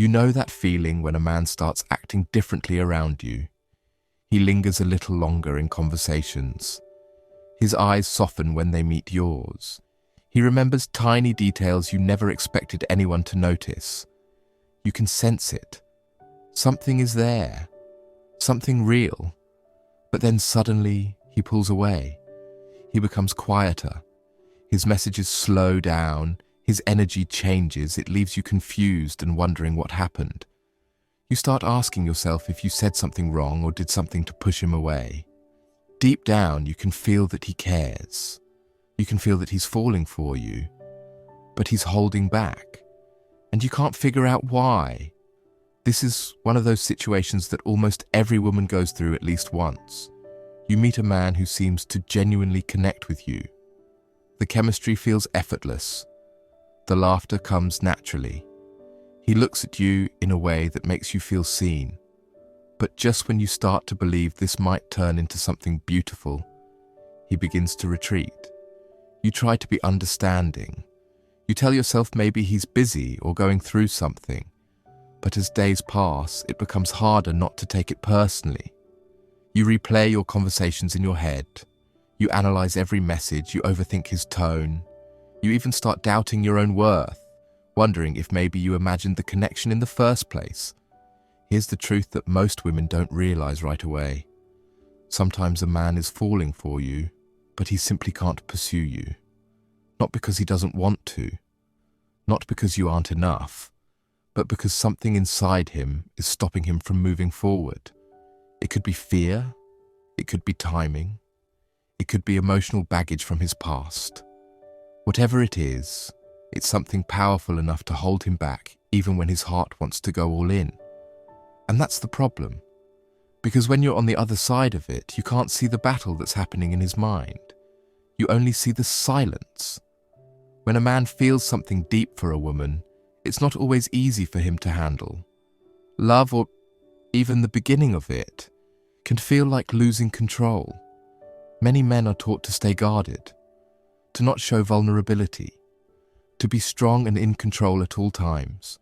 You know that feeling when a man starts acting differently around you. He lingers a little longer in conversations. His eyes soften when they meet yours. He remembers tiny details you never expected anyone to notice. You can sense it. Something is there. Something real. But then suddenly, he pulls away. He becomes quieter. His messages slow down. His energy changes. It leaves you confused and wondering what happened. You start asking yourself if you said something wrong or did something to push him away. Deep down, you can feel that he cares. You can feel that he's falling for you, but he's holding back, and you can't figure out why. This is one of those situations that almost every woman goes through at least once. You meet a man who seems to genuinely connect with you. The chemistry feels effortless. The laughter comes naturally. He looks at you in a way that makes you feel seen. But just when you start to believe this might turn into something beautiful, he begins to retreat. You try to be understanding. You tell yourself maybe he's busy or going through something. But as days pass, it becomes harder not to take it personally. You replay your conversations in your head. You analyze every message. You overthink his tone. You even start doubting your own worth, wondering if maybe you imagined the connection in the first place. Here's the truth that most women don't realize right away. Sometimes a man is falling for you, but he simply can't pursue you. Not because he doesn't want to, not because you aren't enough, but because something inside him is stopping him from moving forward. It could be fear, it could be timing, it could be emotional baggage from his past. Whatever it is, it's something powerful enough to hold him back even when his heart wants to go all in. And that's the problem. Because when you're on the other side of it, you can't see the battle that's happening in his mind. You only see the silence. When a man feels something deep for a woman, it's not always easy for him to handle. Love, or even the beginning of it, can feel like losing control. Many men are taught to stay guarded, to not show vulnerability, to be strong and in control at all times.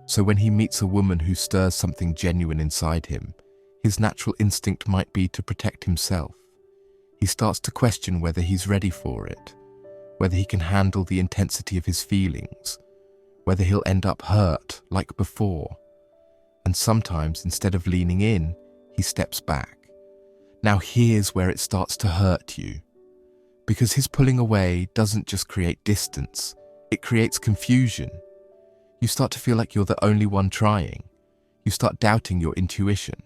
So when he meets a woman who stirs something genuine inside him, his natural instinct might be to protect himself. He starts to question whether he's ready for it, whether he can handle the intensity of his feelings, whether he'll end up hurt like before. And sometimes, instead of leaning in, he steps back. Now here's where it starts to hurt you. Because his pulling away doesn't just create distance, it creates confusion. You start to feel like you're the only one trying. You start doubting your intuition.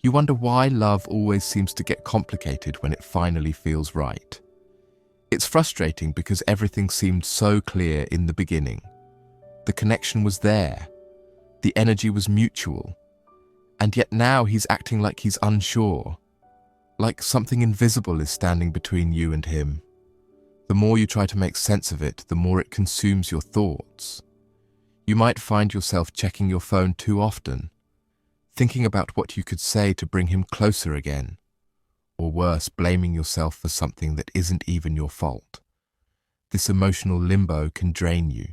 You wonder why love always seems to get complicated when it finally feels right. It's frustrating because everything seemed so clear in the beginning. The connection was there. The energy was mutual. And yet now he's acting like he's unsure. Like something invisible is standing between you and him. The more you try to make sense of it, the more it consumes your thoughts. You might find yourself checking your phone too often, thinking about what you could say to bring him closer again, or worse, blaming yourself for something that isn't even your fault. This emotional limbo can drain you,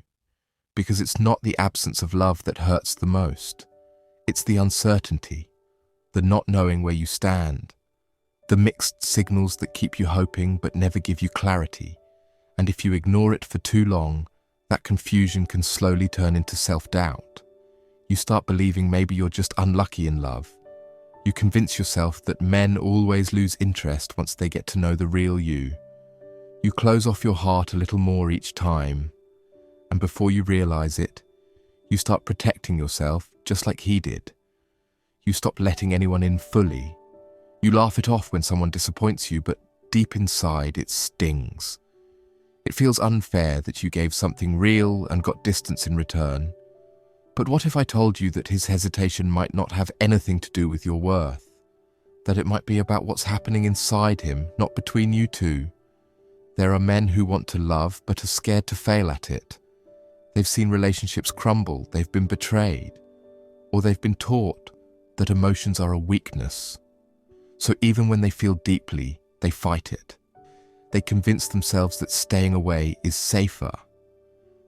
because it's not the absence of love that hurts the most. It's the uncertainty, the not knowing where you stand, the mixed signals that keep you hoping but never give you clarity. And if you ignore it for too long, that confusion can slowly turn into self-doubt. You start believing maybe you're just unlucky in love. You convince yourself that men always lose interest once they get to know the real you. You close off your heart a little more each time, and before you realize it, you start protecting yourself just like he did. You stop letting anyone in fully. You laugh it off when someone disappoints you, but deep inside it stings. It feels unfair that you gave something real and got distance in return. But what if I told you that his hesitation might not have anything to do with your worth? That it might be about what's happening inside him, not between you two? There are men who want to love but are scared to fail at it. They've seen relationships crumble, they've been betrayed, or they've been taught that emotions are a weakness. So even when they feel deeply, they fight it. They convince themselves that staying away is safer.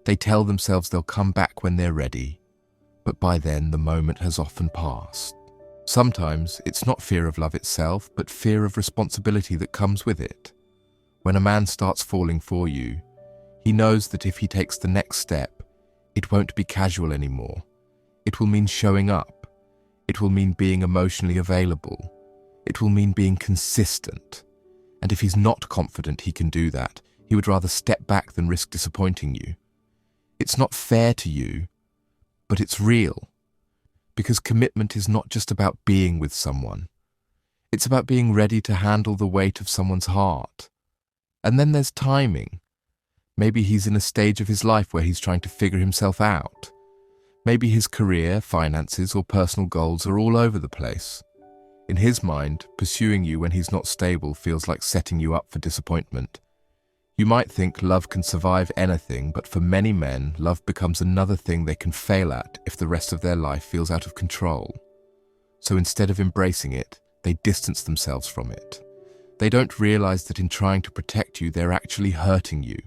They tell themselves they'll come back when they're ready. but by then the moment has often passed. Sometimes it's not fear of love itself, but fear of responsibility that comes with it. When a man starts falling for you, he knows that if he takes the next step, it won't be casual anymore. It will mean showing up. It will mean being emotionally available. It will mean being consistent. And if he's not confident he can do that, he would rather step back than risk disappointing you. It's not fair to you, but it's real. Because commitment is not just about being with someone. It's about being ready to handle the weight of someone's heart. And then there's timing. Maybe he's in a stage of his life where he's trying to figure himself out. Maybe his career, finances, or personal goals are all over the place. In his mind, pursuing you when he's not stable feels like setting you up for disappointment. You might think love can survive anything, but for many men, love becomes another thing they can fail at if the rest of their life feels out of control. So instead of embracing it, they distance themselves from it. They don't realize that in trying to protect you, they're actually hurting you.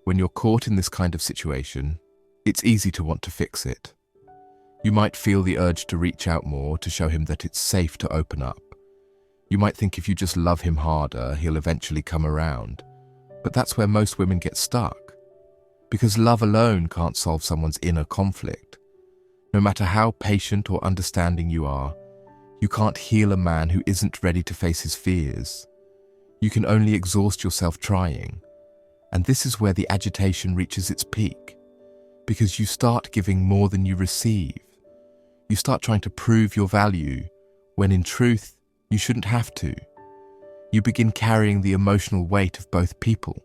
When you're caught in this kind of situation, it's easy to want to fix it. You might feel the urge to reach out more, to show him that it's safe to open up. You might think if you just love him harder, he'll eventually come around. But that's where most women get stuck. Because love alone can't solve someone's inner conflict. No matter how patient or understanding you are, you can't heal a man who isn't ready to face his fears. You can only exhaust yourself trying. And this is where the agitation reaches its peak. Because you start giving more than you receive. You start trying to prove your value, when in truth, you shouldn't have to. You begin carrying the emotional weight of both people.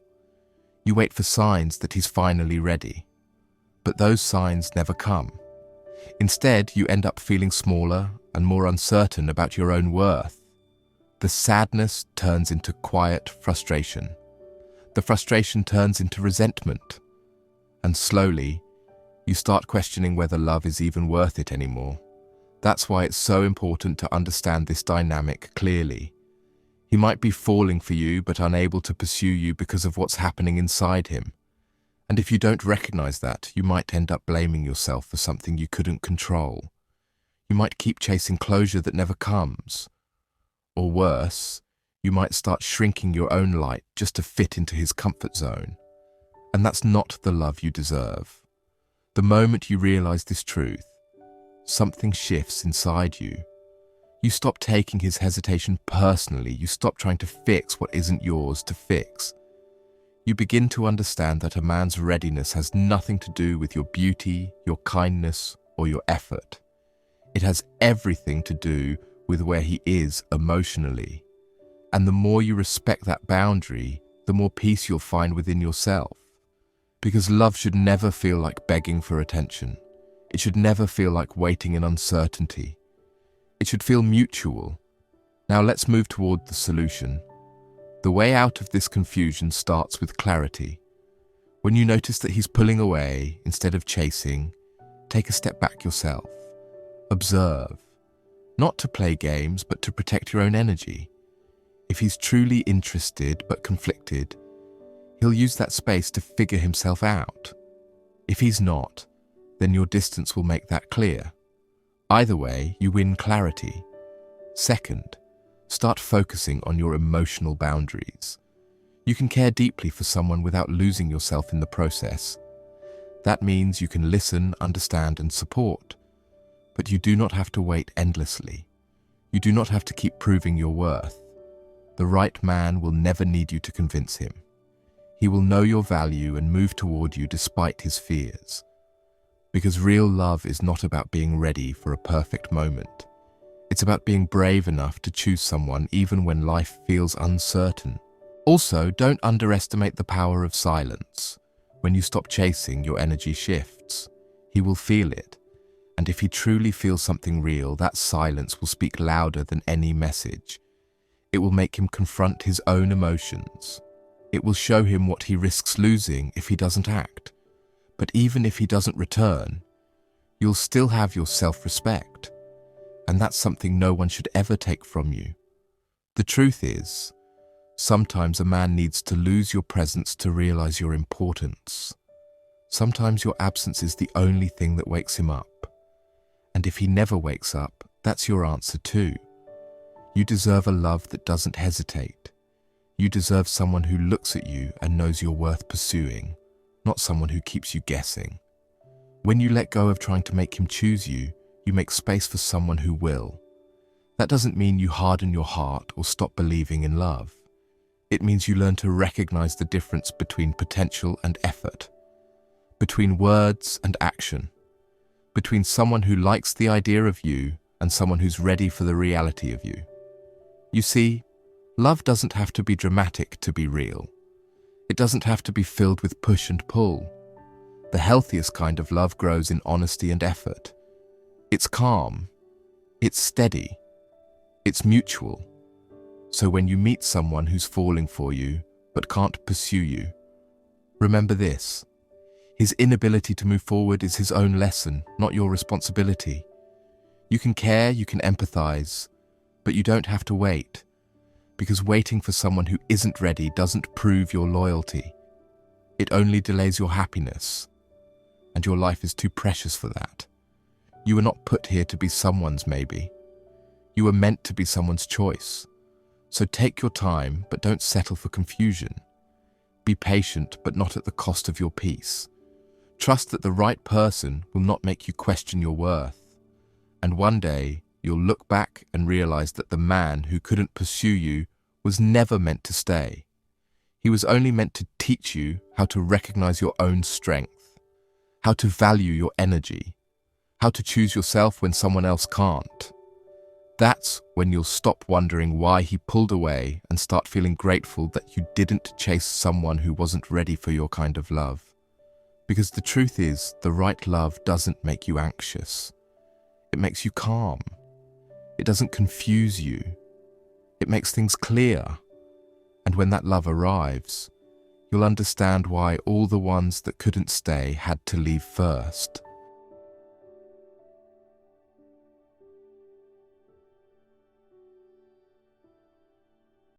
You wait for signs that he's finally ready. But those signs never come. Instead, you end up feeling smaller and more uncertain about your own worth. The sadness turns into quiet frustration. The frustration turns into resentment. And slowly, you start questioning whether love is even worth it anymore. That's why it's so important to understand this dynamic clearly. He might be falling for you but unable to pursue you because of what's happening inside him. And if you don't recognize that, you might end up blaming yourself for something you couldn't control. You might keep chasing closure that never comes. Or worse, you might start shrinking your own light just to fit into his comfort zone. And that's not the love you deserve. The moment you realize this truth, something shifts inside you. You stop taking his hesitation personally. You stop trying to fix what isn't yours to fix. You begin to understand that a man's readiness has nothing to do with your beauty, your kindness, or your effort. It has everything to do with where he is emotionally. And the more you respect that boundary, the more peace you'll find within yourself. Because love should never feel like begging for attention. It should never feel like waiting in uncertainty. It should feel mutual. Now let's move toward the solution. The way out of this confusion starts with clarity. When you notice that he's pulling away instead of chasing, take a step back yourself. Observe. Not to play games, but to protect your own energy. If he's truly interested but conflicted, he'll use that space to figure himself out. If he's not, then your distance will make that clear. Either way, you win clarity. Second, start focusing on your emotional boundaries. You can care deeply for someone without losing yourself in the process. That means you can listen, understand, and support. But you do not have to wait endlessly. You do not have to keep proving your worth. The right man will never need you to convince him. He will know your value and move toward you despite his fears. Because real love is not about being ready for a perfect moment. It's about being brave enough to choose someone even when life feels uncertain. Also, don't underestimate the power of silence. When you stop chasing, your energy shifts. He will feel it. And if he truly feels something real, that silence will speak louder than any message. It will make him confront his own emotions. It will show him what he risks losing if he doesn't act. But even if he doesn't return, you'll still have your self-respect. And that's something no one should ever take from you. The truth is, sometimes a man needs to lose your presence to realize your importance. Sometimes your absence is the only thing that wakes him up. And if he never wakes up, that's your answer too. You deserve a love that doesn't hesitate. You deserve someone who looks at you and knows you're worth pursuing, not someone who keeps you guessing. When you let go of trying to make him choose you, you make space for someone who will. That doesn't mean you harden your heart or stop believing in love. It means you learn to recognize the difference between potential and effort, between words and action, between someone who likes the idea of you and someone who's ready for the reality of you. You see, love doesn't have to be dramatic to be real. It doesn't have to be filled with push and pull. The healthiest kind of love grows in honesty and effort. It's calm. It's steady. It's mutual. So when you meet someone who's falling for you but can't pursue you, remember this. His inability to move forward is his own lesson, not your responsibility. You can care, you can empathize, but you don't have to wait. Because waiting for someone who isn't ready doesn't prove your loyalty. It only delays your happiness. And your life is too precious for that. You were not put here to be someone's maybe. You were meant to be someone's choice. So take your time, but don't settle for confusion. Be patient, but not at the cost of your peace. Trust that the right person will not make you question your worth. And one day, you'll look back and realize that the man who couldn't pursue you was never meant to stay. He was only meant to teach you how to recognize your own strength, how to value your energy, how to choose yourself when someone else can't. That's when you'll stop wondering why he pulled away and start feeling grateful that you didn't chase someone who wasn't ready for your kind of love. Because the truth is, the right love doesn't make you anxious. It makes you calm. It doesn't confuse you. It makes things clear. And when that love arrives, you'll understand why all the ones that couldn't stay had to leave first.